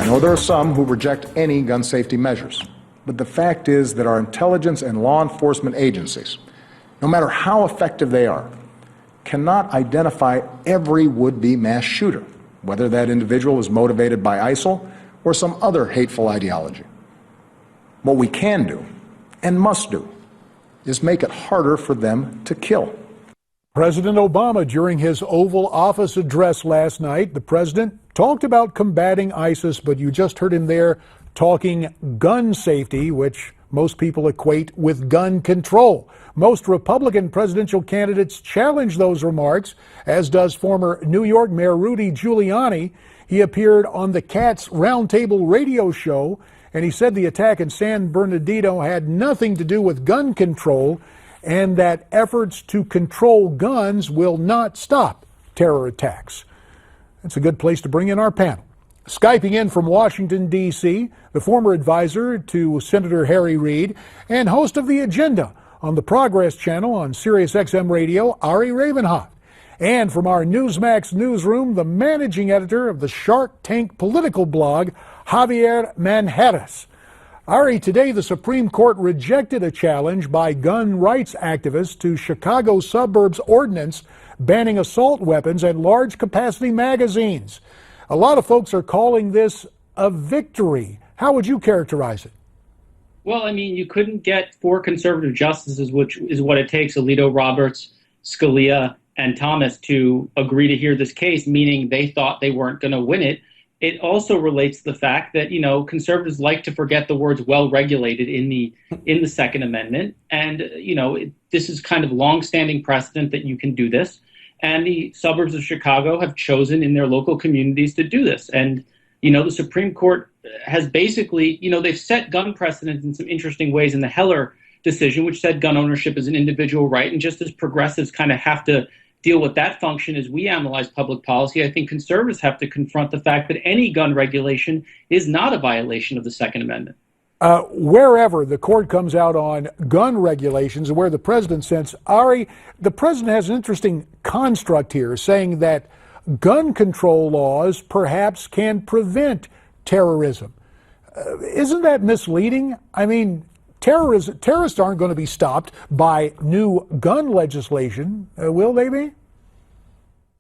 know there are some who reject any gun safety measures, but the fact is that our intelligence and law enforcement agencies, no matter how effective they are, cannot identify every would-be mass shooter, whether that individual is motivated by ISIL or some other hateful ideology. What we can do, and must do, is make it harder for them to kill. President Obama, during his Oval Office address last night, the president talked about combating ISIS, but you just heard him there talking gun safety, which most people equate with gun control. Most Republican presidential candidates challenge those remarks, as does former New York Mayor Rudy Giuliani. He appeared on the Katz Roundtable radio show, and he said the attack in San Bernardino had nothing to do with gun control, and that efforts to control guns will not stop terror attacks. It's a good place to bring in our panel. Skyping in from Washington, D.C., the former advisor to Senator Harry Reid and host of The Agenda on the Progress Channel on Sirius XM Radio, Ari Rabin-Havt. And from our Newsmax newsroom, the managing editor of the Shark Tank political blog, Javier Manjarres. Ari, today the Supreme Court rejected a challenge by gun rights activists to Chicago suburbs ordinance banning assault weapons and large capacity magazines. A lot of folks are calling this a victory. How would you characterize it? Well, I mean, you couldn't get 4 conservative justices, which is what it takes, Alito, Roberts, Scalia, and Thomas, to agree to hear this case, meaning they thought they weren't going to win it. It also relates to the fact that, conservatives like to forget the words well-regulated in the Second Amendment. And, this is kind of long-standing precedent that you can do this. And the suburbs of Chicago have chosen in their local communities to do this. And, the Supreme Court has basically, they've set gun precedents in some interesting ways in the Heller decision, which said gun ownership is an individual right. And just as progressives kind of have to deal with that function as we analyze public policy, I think conservatives have to confront the fact that any gun regulation is not a violation of the Second Amendment. Wherever the court comes out on gun regulations, where the president sits, Ari, the president has an interesting construct here, saying that gun control laws perhaps can prevent terrorism. Isn't that misleading? I mean, terrorists aren't going to be stopped by new gun legislation, will they be?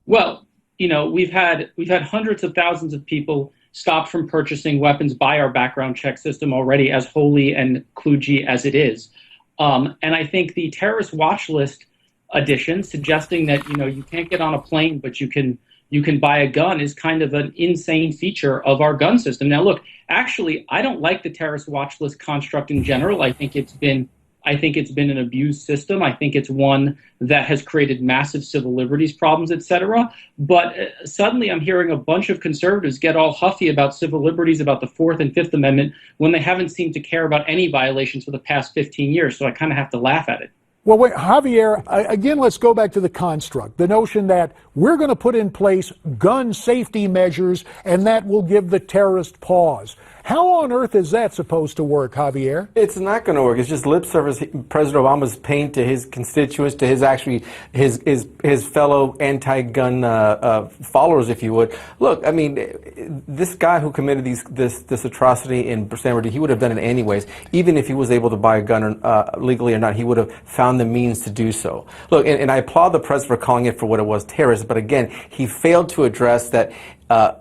Well, we've had hundreds of thousands of people stopped from purchasing weapons by our background check system already, as holy and kludgy as it is. And I think the terrorist watch list addition, suggesting that you can't get on a plane, but you can buy a gun, is kind of an insane feature of our gun system. Now, look, actually, I don't like the terrorist watch list construct in general. I think it's been an abused system. I think it's one that has created massive civil liberties problems, et cetera. But suddenly I'm hearing a bunch of conservatives get all huffy about civil liberties, about the Fourth and Fifth Amendment, when they haven't seemed to care about any violations for the past 15 years. So I kind of have to laugh at it. Well, wait, Javier, again, let's go back to the construct, the notion that we're going to put in place gun safety measures and that will give the terrorist pause. How on earth is that supposed to work, Javier? It's not going to work. It's just lip service President Obama's paying to his constituents, to his fellow anti-gun followers, if you would. Look, I mean, this guy who committed this atrocity in San Bernardino, he would have done it anyways. Even if he was able to buy a gun legally or not, he would have found the means to do so. Look, and I applaud the president for calling it for what it was, terrorist. But again, he failed to address that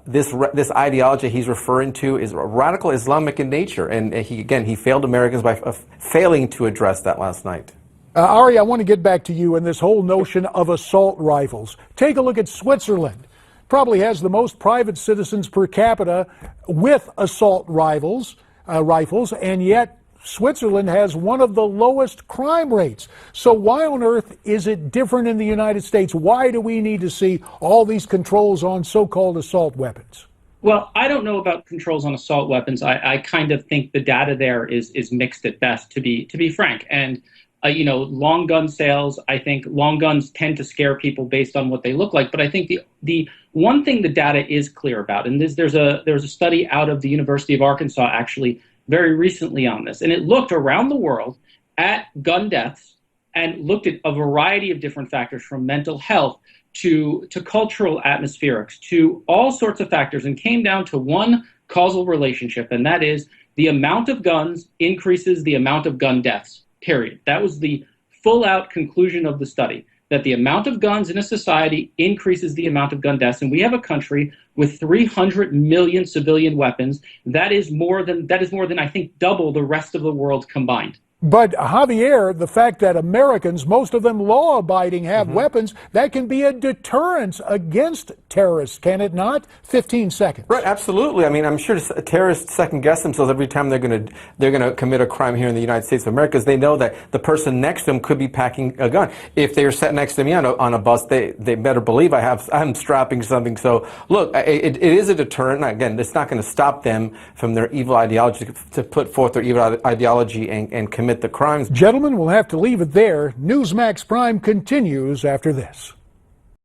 this ideology he's referring to is radical Islamic in nature, and he failed Americans by failing to address that last night. Ari, I want to get back to you and this whole notion of assault rifles. Take a look at Switzerland. Probably has the most private citizens per capita with assault rifles, and yet Switzerland has one of the lowest crime rates. So why on earth is it different in the United States? Why do we need to see all these controls on so-called assault weapons? Well, I don't know about controls on assault weapons. I kind of think the data there is mixed at best, to be frank. And long gun sales, I think long guns tend to scare people based on what they look like. But I think the one thing the data is clear about, and there's a study out of the University of Arkansas actually very recently on this, and it looked around the world at gun deaths and looked at a variety of different factors, from mental health to cultural atmospherics, to all sorts of factors, and came down to one causal relationship, and that is the amount of guns increases the amount of gun deaths, period. That was the full-out conclusion of the study, that the amount of guns in a society increases the amount of gun deaths. And we have a country with 300 million civilian weapons. That is more than, I think, double the rest of the world combined. But Javier, the fact that Americans, most of them law-abiding, have weapons, that can be a deterrence against terrorists, can it not? 15 seconds. Right, absolutely. I mean, I'm sure terrorists second-guess themselves every time they're going to commit a crime here in the United States of America, because they know that the person next to them could be packing a gun. If they are sat next to me on a bus, they better believe I'm strapping something. So, look, it is a deterrent. Again, it's not going to stop them from their evil ideology to put forth their evil ideology and commit the crimes. Gentlemen, we'll have to leave it there. Newsmax Prime continues after this.